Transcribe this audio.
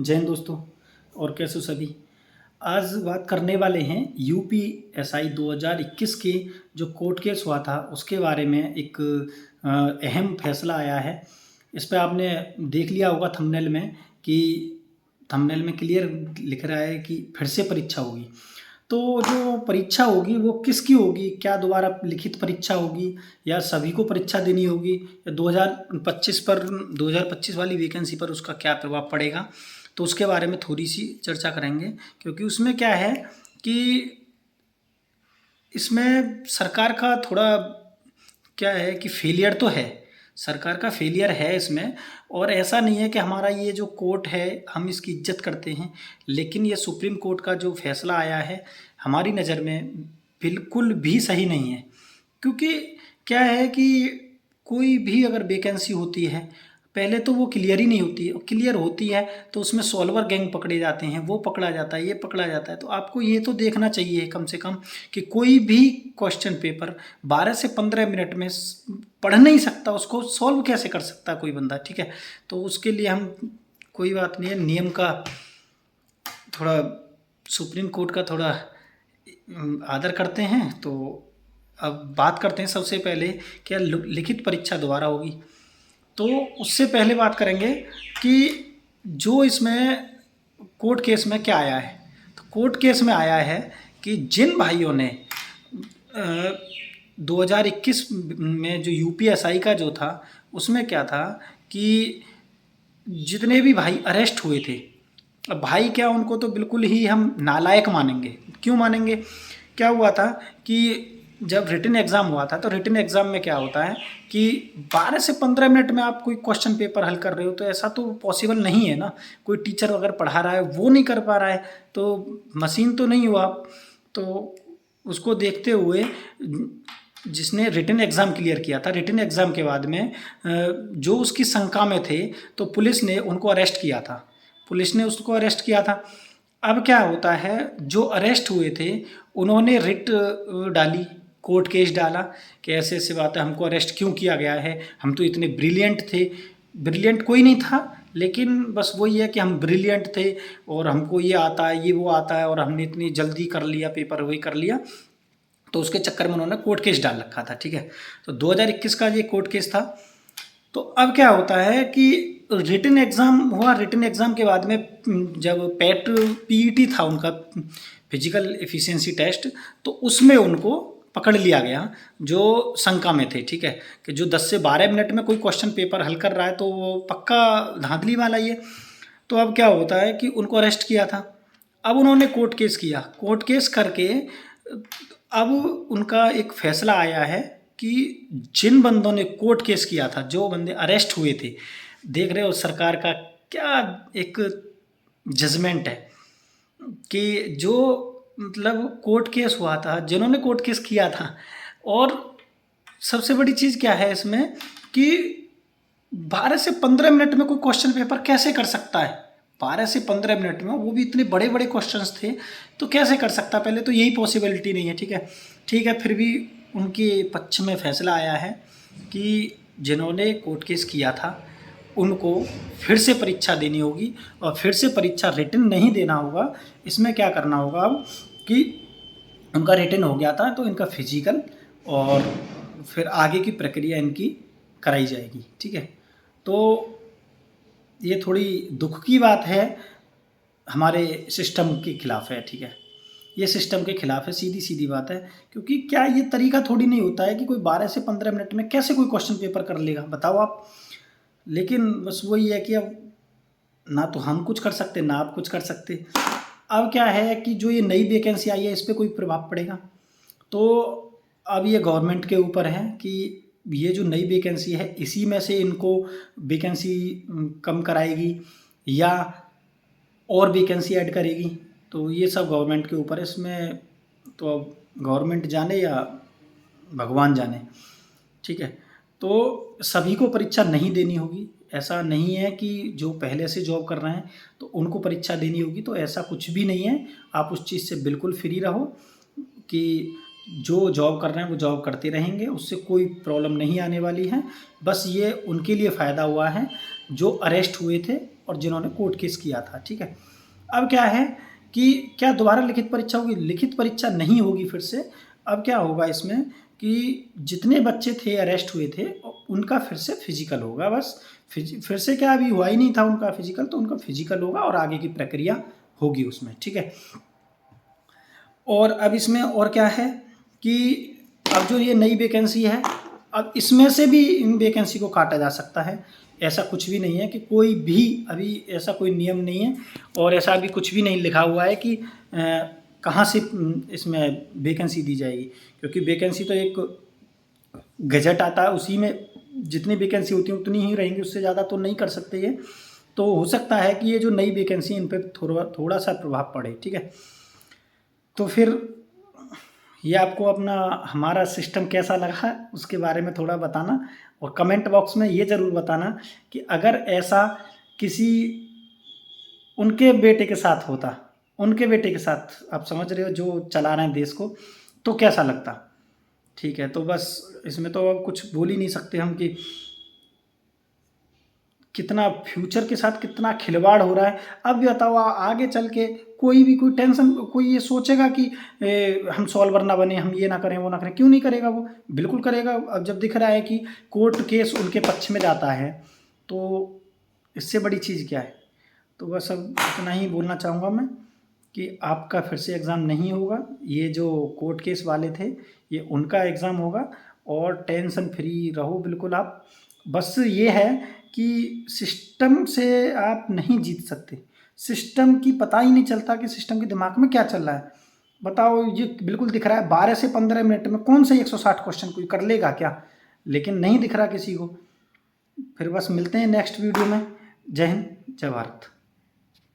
जय हिंद दोस्तों। और कैसे हो सभी। आज बात करने वाले हैं यूपीएसआई 2021 के जो कोर्ट केस हुआ था उसके बारे में। एक अहम फैसला आया है। इस पे आपने देख लिया होगा थंबनेल में कि थंबनेल में क्लियर लिख रहा है कि फिर से परीक्षा होगी। तो जो परीक्षा होगी वो किसकी होगी, क्या दोबारा लिखित परीक्षा होगी या सभी को परीक्षा देनी होगी, या 2025 वाली वैकेंसी पर उसका क्या प्रभाव पड़ेगा, तो उसके बारे में थोड़ी सी चर्चा करेंगे। क्योंकि उसमें क्या है कि इसमें सरकार का थोड़ा क्या है कि फेलियर तो है, सरकार का फेलियर है इसमें। और ऐसा नहीं है कि हमारा ये जो कोर्ट है हम इसकी इज्जत करते हैं, लेकिन ये सुप्रीम कोर्ट का जो फैसला आया है हमारी नज़र में बिल्कुल भी सही नहीं है। क्योंकि क्या है कि कोई भी अगर वैकेंसी होती है पहले तो वो क्लियर ही नहीं होती है, क्लियर होती है तो उसमें सॉल्वर गैंग पकड़े जाते हैं, वो पकड़ा जाता है, ये पकड़ा जाता है। तो आपको ये तो देखना चाहिए कम से कम कि कोई भी क्वेश्चन पेपर 12 से 15 मिनट में पढ़ नहीं सकता, उसको सॉल्व कैसे कर सकता कोई बंदा, ठीक है। तो उसके लिए हम कोई बात नहीं है, नियम का थोड़ा सुप्रीम कोर्ट का थोड़ा आदर करते हैं। तो अब बात करते हैं सबसे पहले क्या लिखित परीक्षा दोबारा होगी। तो उससे पहले बात करेंगे कि जो इसमें कोर्ट केस में क्या आया है। तो कोर्ट केस में आया है कि जिन भाइयों ने 2021 में जो यूपीएसआई का जो था उसमें क्या था कि जितने भी भाई अरेस्ट हुए थे, अब भाई क्या उनको तो बिल्कुल ही हम नालायक मानेंगे। क्यों मानेंगे? क्या हुआ था कि जब रिटन एग्ज़ाम हुआ था तो रिटन एग्ज़ाम में क्या होता है कि 12 से 15 मिनट में आप कोई क्वेश्चन पेपर हल कर रहे हो, तो ऐसा तो पॉसिबल नहीं है ना। कोई टीचर अगर पढ़ा रहा है वो नहीं कर पा रहा है तो मशीन तो नहीं हुआ। तो उसको देखते हुए जिसने रिटन एग्ज़ाम क्लियर किया था, रिटन एग्ज़ाम के बाद में जो उसकी शंका में थे तो पुलिस ने उनको अरेस्ट किया था, पुलिस ने उसको अरेस्ट किया था। अब क्या होता है, जो अरेस्ट हुए थे उन्होंने रिट डाली, कोर्ट केस डाला कि ऐसे ऐसे बात है, हमको अरेस्ट क्यों किया गया है, हम तो इतने ब्रिलियंट थे। ब्रिलियंट कोई नहीं था, लेकिन बस वही है कि हम ब्रिलियंट थे और हमको ये आता है, ये वो आता है, और हमने इतनी जल्दी कर लिया पेपर, वही कर लिया। तो उसके चक्कर में उन्होंने कोर्ट केस डाल रखा था, ठीक है। तो 2021 का ये कोर्ट केस था। तो अब क्या होता है कि रिटन एग्ज़ाम हुआ, रिटन एग्ज़ाम के बाद में जब पैट पीईटी था उनका, फिजिकल एफिशिएंसी टेस्ट, तो उसमें उनको पकड़ लिया गया जो शंका में थे, ठीक है। कि जो 10 से 12 मिनट में कोई क्वेश्चन पेपर हल कर रहा है तो वो पक्का धांधली वाला ही है। तो अब क्या होता है कि उनको अरेस्ट किया था, अब उन्होंने कोर्ट केस किया, कोर्ट केस करके अब उनका एक फैसला आया है कि जिन बंदों ने कोर्ट केस किया था, जो बंदे अरेस्ट हुए थे, देख रहे हो सरकार का क्या एक जजमेंट है कि जो मतलब कोर्ट केस हुआ था, जिन्होंने कोर्ट केस किया था। और सबसे बड़ी चीज़ क्या है इसमें कि 12 से 15 मिनट में कोई क्वेश्चन पेपर कैसे कर सकता है, 12 से 15 मिनट में, वो भी इतने बड़े बड़े क्वेश्चंस थे, तो कैसे कर सकता? पहले तो यही पॉसिबिलिटी नहीं है, ठीक है। ठीक है, फिर भी उनके पक्ष में फैसला आया है कि जिन्होंने कोर्ट केस किया था उनको फिर से परीक्षा देनी होगी, और फिर से परीक्षा रिटन नहीं देना होगा। इसमें क्या करना होगा अब कि उनका रिटन हो गया था तो इनका फिजिकल और फिर आगे की प्रक्रिया इनकी कराई जाएगी, ठीक है। तो ये थोड़ी दुख की बात है, हमारे सिस्टम के खिलाफ है, ठीक है। ये सिस्टम के खिलाफ है, सीधी सीधी बात है। क्योंकि क्या ये तरीका थोड़ी नहीं होता है कि कोई 12 से 15 मिनट में कैसे कोई क्वेश्चन पेपर कर लेगा, बताओ आप। लेकिन बस वही है कि अब ना तो हम कुछ कर सकते ना आप कुछ कर सकते। अब क्या है कि जो ये नई वैकेंसी आई है इस पर कोई प्रभाव पड़ेगा, तो अब ये गवर्नमेंट के ऊपर है कि ये जो नई वैकेंसी है इसी में से इनको वैकेंसी कम कराएगी या और वैकेंसी ऐड करेगी। तो ये सब गवर्नमेंट के ऊपर है इसमें। तो अब गवर्नमेंट जाने या भगवान जाने, ठीक है। तो सभी को परीक्षा नहीं देनी होगी, ऐसा नहीं है कि जो पहले से जॉब कर रहे हैं तो उनको परीक्षा देनी होगी, तो ऐसा कुछ भी नहीं है। आप उस चीज़ से बिल्कुल फ्री रहो कि जो जॉब कर रहे हैं वो जॉब करते रहेंगे, उससे कोई प्रॉब्लम नहीं आने वाली है। बस ये उनके लिए फ़ायदा हुआ है जो अरेस्ट हुए थे और जिन्होंने कोर्ट केस किया था, ठीक है। अब क्या है कि क्या दोबारा लिखित परीक्षा होगी? लिखित परीक्षा नहीं होगी फिर से। अब क्या होगा इसमें कि जितने बच्चे थे अरेस्ट हुए थे उनका फिर से फिजिकल होगा बस। फिर से क्या, अभी हुआ ही नहीं था उनका फिजिकल, तो उनका फिजिकल होगा और आगे की प्रक्रिया होगी उसमें, ठीक है। और अब इसमें और क्या है कि अब जो ये नई वैकेंसी है, अब इसमें से भी इन वैकेंसी को काटा जा सकता है। ऐसा कुछ भी नहीं है कि कोई भी अभी ऐसा कोई नियम नहीं है और ऐसा अभी कुछ भी नहीं लिखा हुआ है कि कहाँ से इसमें वैकेंसी दी जाएगी, क्योंकि वैकेंसी तो एक गजट आता है, उसी में जितनी वैकेंसी होती है उतनी ही रहेंगी, उससे ज़्यादा तो नहीं कर सकते ये। तो हो सकता है कि ये जो नई वैकेंसी इन पर थोड़ा सा प्रभाव पड़े, ठीक है। तो फिर ये आपको अपना हमारा सिस्टम कैसा लगा उसके बारे में थोड़ा बताना, और कमेंट बॉक्स में ये ज़रूर बताना कि अगर ऐसा किसी उनके बेटे के साथ होता, उनके बेटे के साथ, आप समझ रहे हो, जो चला रहे हैं देश को, तो कैसा लगता, ठीक है। तो बस इसमें तो अब कुछ बोल ही नहीं सकते हम कि कितना फ्यूचर के साथ कितना खिलवाड़ हो रहा है। अब भी बताओ आगे चल के कोई टेंशन, कोई ये सोचेगा कि हम सॉल्वर ना बने, हम ये ना करें वो ना करें, क्यों नहीं करेगा? वो बिल्कुल करेगा। अब जब दिख रहा है कि कोर्ट केस उनके पक्ष में जाता है, तो इससे बड़ी चीज़ क्या है। तो बस अब इतना ही बोलना चाहूँगा मैं कि आपका फिर से एग्ज़ाम नहीं होगा। ये जो कोर्ट केस वाले थे ये उनका एग्ज़ाम होगा, और टेंशन फ्री रहो बिल्कुल आप। बस ये है कि सिस्टम से आप नहीं जीत सकते। सिस्टम की पता ही नहीं चलता कि सिस्टम के दिमाग में क्या चल रहा है। बताओ, ये बिल्कुल दिख रहा है 12 से 15 मिनट में कौन से 160 क्वेश्चन कोई कर लेगा क्या? लेकिन नहीं दिख रहा किसी को। फिर बस मिलते हैं नेक्स्ट वीडियो में। जय हिंद, जय भारत।